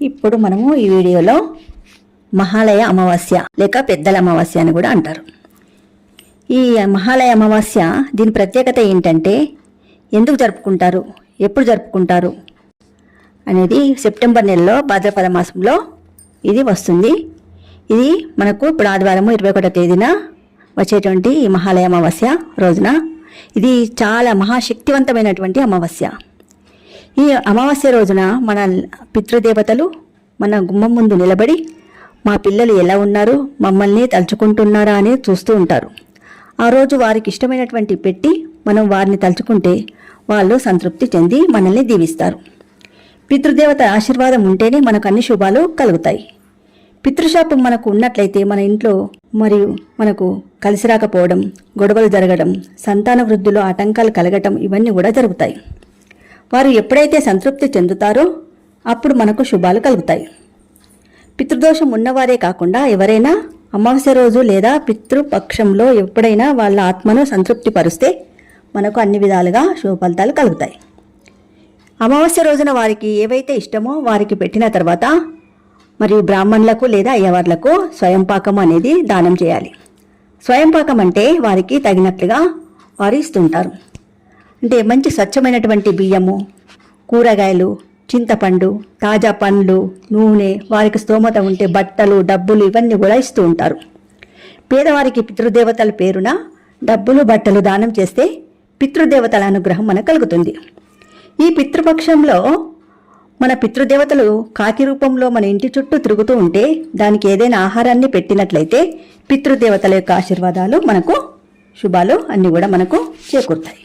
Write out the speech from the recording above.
ఇప్పుడు మనము ఈ వీడియోలో మహాలయ అమావాస్య లేక పెద్దల అమావాస్య అని కూడా అంటారు. ఈ మహాలయ అమావాస్య దీని ప్రత్యేకత ఏంటంటే ఎందుకు జరుపుకుంటారు, ఎప్పుడు జరుపుకుంటారు అనేది సెప్టెంబర్ నెలలో భాద్రపద మాసంలో ఇది వస్తుంది. ఇది మనకు ఇప్పుడు ఆదివారం 21వ తేదీన వచ్చేటువంటి ఈ మహాలయ అమావాస్య రోజున ఇది చాలా మహాశక్తివంతమైనటువంటి అమావాస్య. ఈ అమావాస్య రోజున మన పితృదేవతలు మన గుమ్మం ముందు నిలబడి మా పిల్లలు ఎలా ఉన్నారు, మమ్మల్ని తలుచుకుంటున్నారా అని చూస్తూ ఉంటారు. ఆ రోజు వారికి ఇష్టమైనటువంటి పెట్టి మనం వారిని తలుచుకుంటే వాళ్ళు సంతృప్తి చెంది మనల్ని దీవిస్తారు. పితృదేవత ఆశీర్వాదం ఉంటేనే మనకు అన్ని శుభాలు కలుగుతాయి. పితృశాపం మనకు ఉన్నట్లయితే మన ఇంట్లో మరియు మనకు కలిసి రాకపోవడం, గొడవలు జరగడం, సంతాన వృద్ధిలో ఆటంకాలు కలగటం ఇవన్నీ కూడా జరుగుతాయి. వారు ఎప్పుడైతే సంతృప్తి చెందుతారో అప్పుడు మనకు శుభాలు కలుగుతాయి. పితృదోషం ఉన్నవారే కాకుండా ఎవరైనా అమావాస్య రోజు లేదా పితృపక్షంలో ఎప్పుడైనా వాళ్ళ ఆత్మను సంతృప్తి పరుస్తే మనకు అన్ని విధాలుగా శుభ ఫలితాలు కలుగుతాయి. అమావాస్య రోజున వారికి ఏవైతే ఇష్టమో వారికి పెట్టిన తర్వాత మరియు బ్రాహ్మణులకు లేదా అయ్యవార్లకు స్వయంపాకం అనేది దానం చేయాలి. స్వయంపాకం అంటే వారికి తగినట్లుగా వారు ఇస్తుంటారు. అంటే మంచి స్వచ్ఛమైనటువంటి బియ్యము, కూరగాయలు, చింతపండు, తాజా పండ్లు, నూనె, వారికి స్తోమత ఉంటే బట్టలు, డబ్బులు ఇవన్నీ కూడా ఇస్తూ ఉంటారు. పేదవారికి పితృదేవతల పేరున డబ్బులు, బట్టలు దానం చేస్తే పితృదేవతల అనుగ్రహం మనకు కలుగుతుంది. ఈ పితృపక్షంలో మన పితృదేవతలు కాకి రూపంలో మన ఇంటి చుట్టూ తిరుగుతూ ఉంటే దానికి ఏదైనా ఆహారాన్ని పెట్టినట్లయితే పితృదేవతల యొక్క ఆశీర్వాదాలు మనకు, శుభాలు అన్నీ కూడా మనకు చేకూరుతాయి.